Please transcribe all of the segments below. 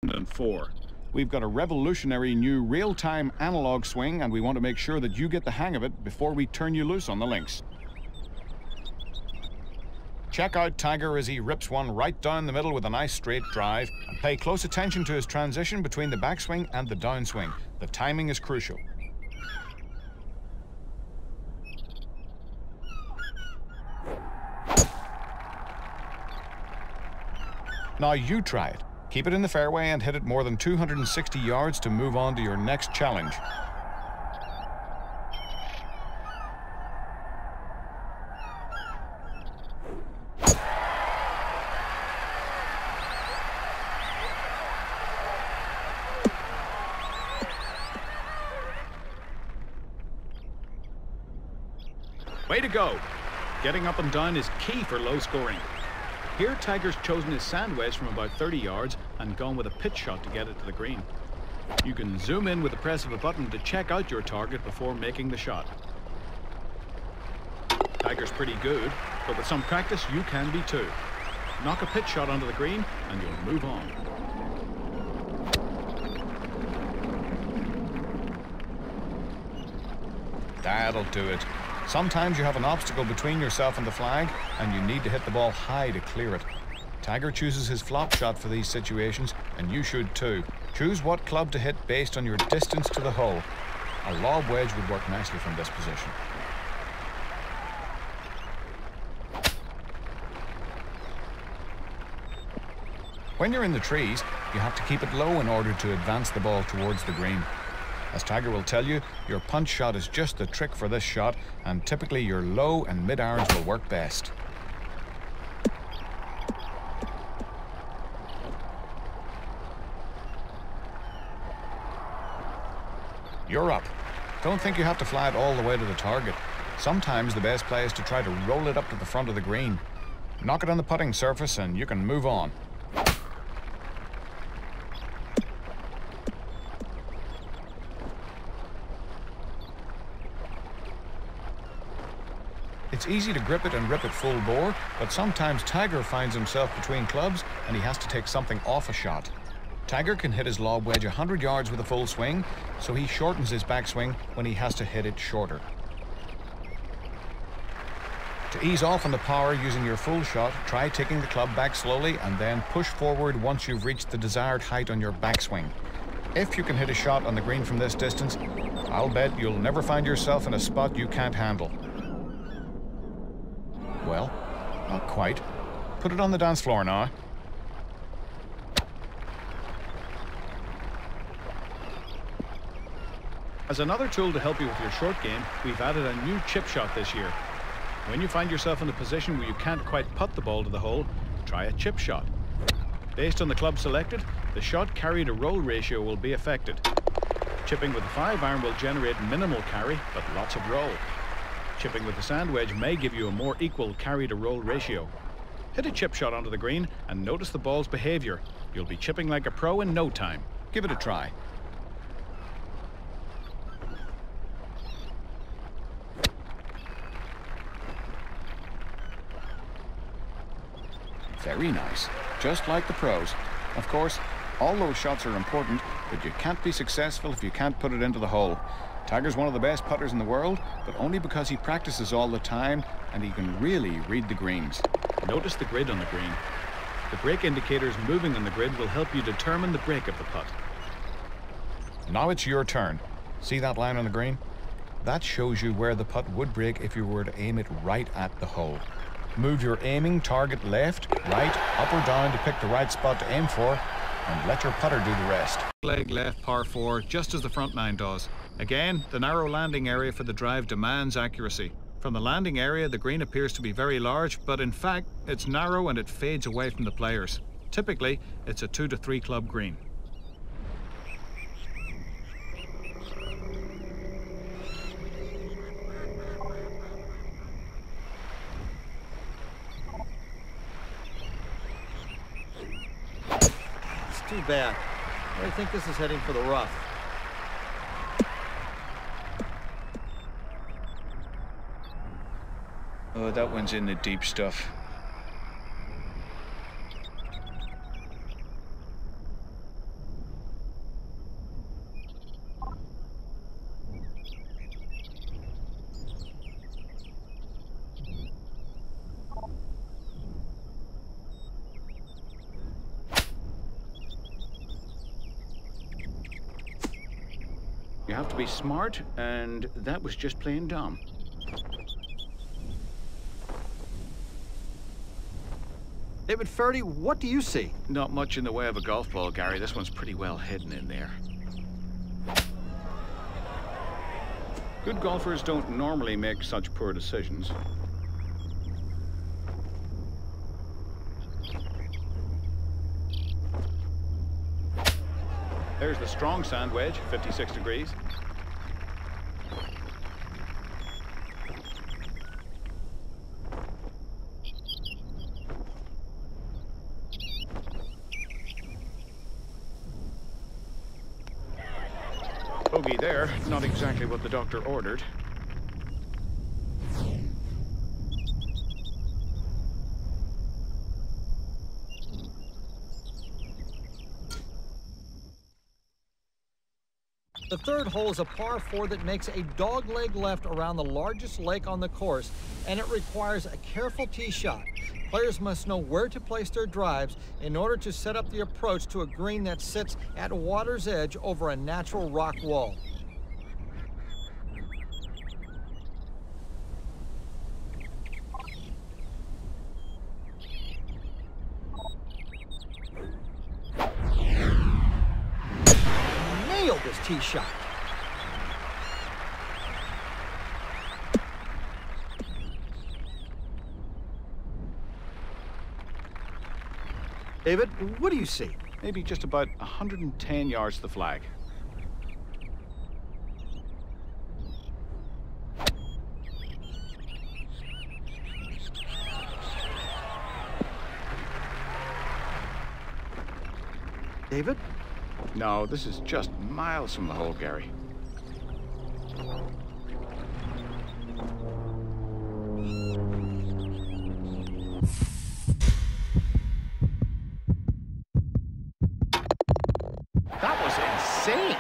2004. We've got a revolutionary new real-time analog swing, and we want to make sure that you get the hang of it before we turn you loose on the links. Check out Tiger as he rips one right down the middle with a nice straight drive, and pay close attention to his transition between the backswing and the downswing. The timing is crucial. Now you try it. Keep it in the fairway and hit it more than 260 yards to move on to your next challenge. Way to go! Getting up and down is key for low scoring. Here, Tiger's chosen his sand wedge from about 30 yards and gone with a pitch shot to get it to the green. You can zoom in with the press of a button to check out your target before making the shot. Tiger's pretty good, but with some practice you can be too. Knock a pitch shot onto the green and you'll move on. That'll do it. Sometimes you have an obstacle between yourself and the flag, and you need to hit the ball high to clear it. Tiger chooses his flop shot for these situations, and you should too. Choose what club to hit based on your distance to the hole. A lob wedge would work nicely from this position. When you're in the trees, you have to keep it low in order to advance the ball towards the green. As Tiger will tell you, your punch shot is just the trick for this shot, and typically your low and mid-irons will work best. You're up. Don't think you have to fly it all the way to the target. Sometimes the best play is to try to roll it up to the front of the green. Knock it on the putting surface and you can move on. It's easy to grip it and rip it full bore, but sometimes Tiger finds himself between clubs and he has to take something off a shot. Tiger can hit his lob wedge 100 yards with a full swing, so he shortens his backswing when he has to hit it shorter. To ease off on the power using your full shot, try taking the club back slowly and then push forward once you've reached the desired height on your backswing. If you can hit a shot on the green from this distance, I'll bet you'll never find yourself in a spot you can't handle. Well, not quite. Put it on the dance floor now. As another tool to help you with your short game, we've added a new chip shot this year. When you find yourself in a position where you can't quite putt the ball to the hole, try a chip shot. Based on the club selected, the shot carry to roll ratio will be affected. Chipping with a 5-iron will generate minimal carry, but lots of roll. Chipping with the sand wedge may give you a more equal carry to roll ratio. Hit a chip shot onto the green and notice the ball's behavior. You'll be chipping like a pro in no time. Give it a try. Very nice. Just like the pros. Of course, all those shots are important, but you can't be successful if you can't put it into the hole. Tiger's one of the best putters in the world, but only because he practices all the time and he can really read the greens. Notice the grid on the green. The break indicators moving on the grid will help you determine the break of the putt. Now it's your turn. See that line on the green? That shows you where the putt would break if you were to aim it right at the hole. Move your aiming target left, right, up or down to pick the right spot to aim for, and let your putter do the rest. Leg left par 4, just as the front nine does. Again, the narrow landing area for the drive demands accuracy. From the landing area, the green appears to be very large, but in fact, it's narrow and it fades away from the players. Typically, it's a 2 to 3 club green. It's too bad. I think this is heading for the rough. Oh, that one's in the deep stuff. You have to be smart, and that was just plain dumb. David Faraday, what do you see? Not much in the way of a golf ball, Gary. This one's pretty well hidden in there. Good golfers don't normally make such poor decisions. There's the strong sand wedge, 56 degrees. Bogey there, not exactly what the doctor ordered. The third hole is a par 4 that makes a dogleg left around the largest lake on the course, and it requires a careful tee shot. Players must know where to place their drives in order to set up the approach to a green that sits at water's edge over a natural rock wall. Nailed this tee shot. David, what do you see? Maybe just about 110 yards to the flag. David? No, this is just miles from the hole, Gary. That was insane!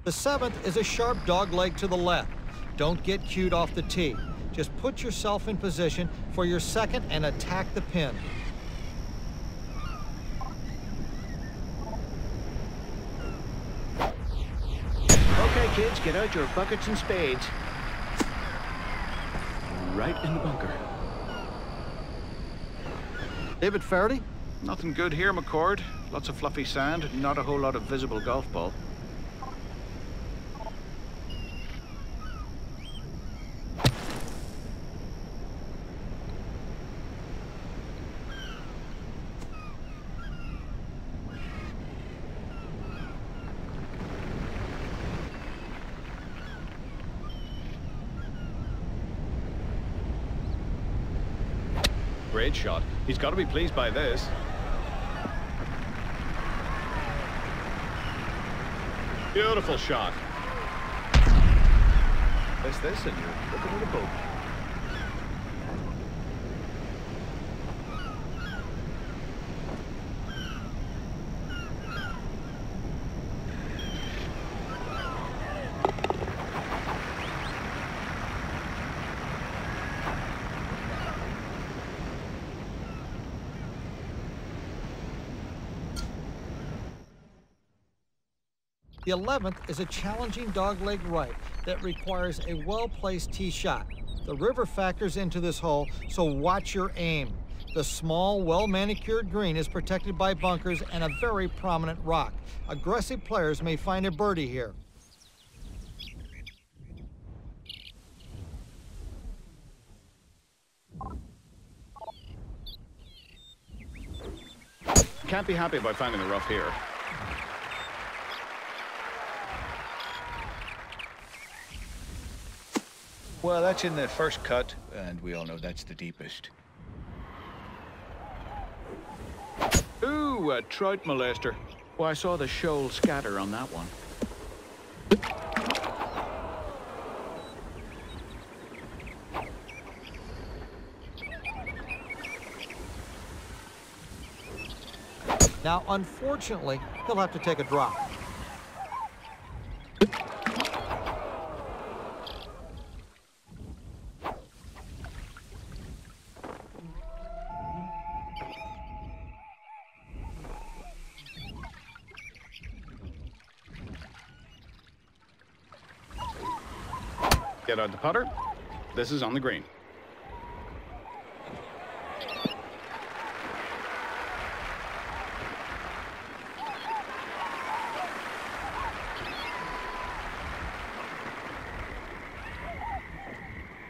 The seventh is a sharp dogleg to the left. Don't get cued off the tee. Just put yourself in position for your second and attack the pin. Okay, kids, get out your buckets and spades. Right in the bunker. David Faraday? Nothing good here, McCord. Lots of fluffy sand, not a whole lot of visible golf ball. Great shot. He's got to be pleased by this. Beautiful shot. Miss this and you're looking at a bogey. The 11th is a challenging dogleg right that requires a well-placed tee shot. The river factors into this hole, so watch your aim. The small, well-manicured green is protected by bunkers and a very prominent rock. Aggressive players may find a birdie here. Can't be happy about finding the rough here. Well, that's in the first cut, and we all know that's the deepest. Ooh, a trout molester. Well, I saw the shoal scatter on that one. Now, unfortunately, he'll have to take a drop. Get out the putter. This is on the green.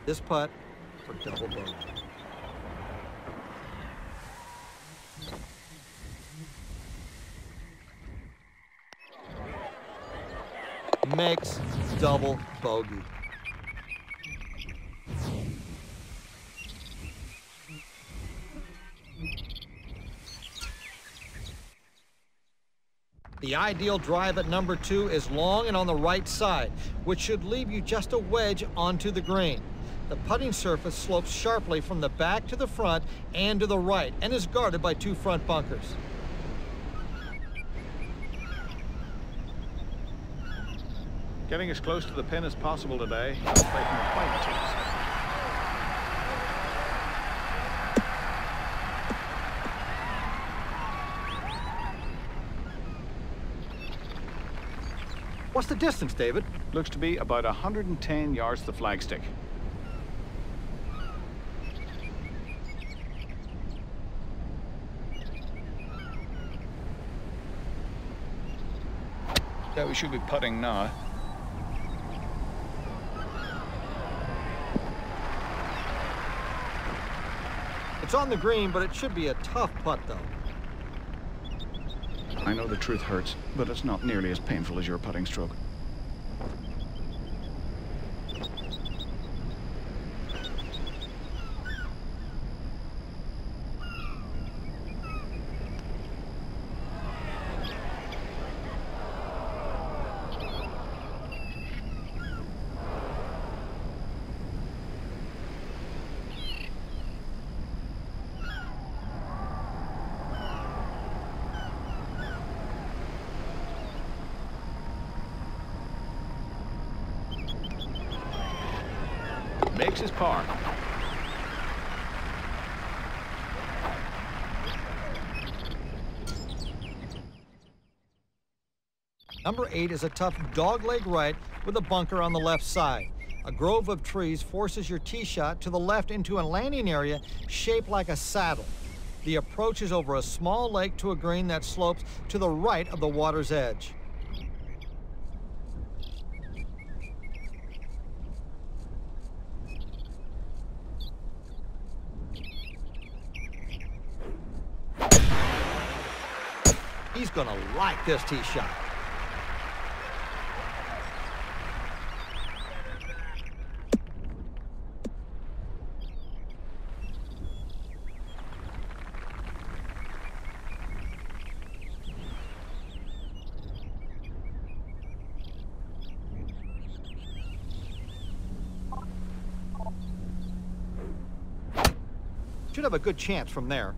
This putt for double bogey. Makes double bogey. The ideal drive at number 2 is long and on the right side, which should leave you just a wedge onto the green. The putting surface slopes sharply from the back to the front and to the right and is guarded by 2 front bunkers. Getting as close to the pin as possible today. Play from the white tees. What's the distance, David? Looks to be about 110 yards to the flagstick. Yeah, we should be putting now. It's on the green, but it should be a tough putt, though. I know the truth hurts, but it's not nearly as painful as your putting stroke. Makes his par. Number 8 is a tough dogleg right with a bunker on the left side. A grove of trees forces your tee shot to the left into a landing area shaped like a saddle. The approach is over a small lake to a green that slopes to the right of the water's edge. He's gonna like this tee shot. Should have a good chance from there.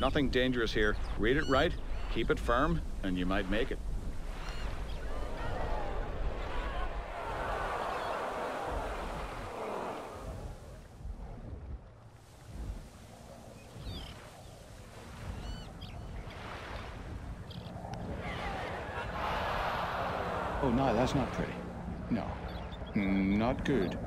Nothing dangerous here. Read it right, keep it firm, and you might make it. Oh, no, that's not pretty. No, not good.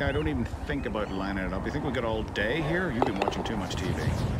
I don't even think about lining it up. You think we got all day here? You've been watching too much TV.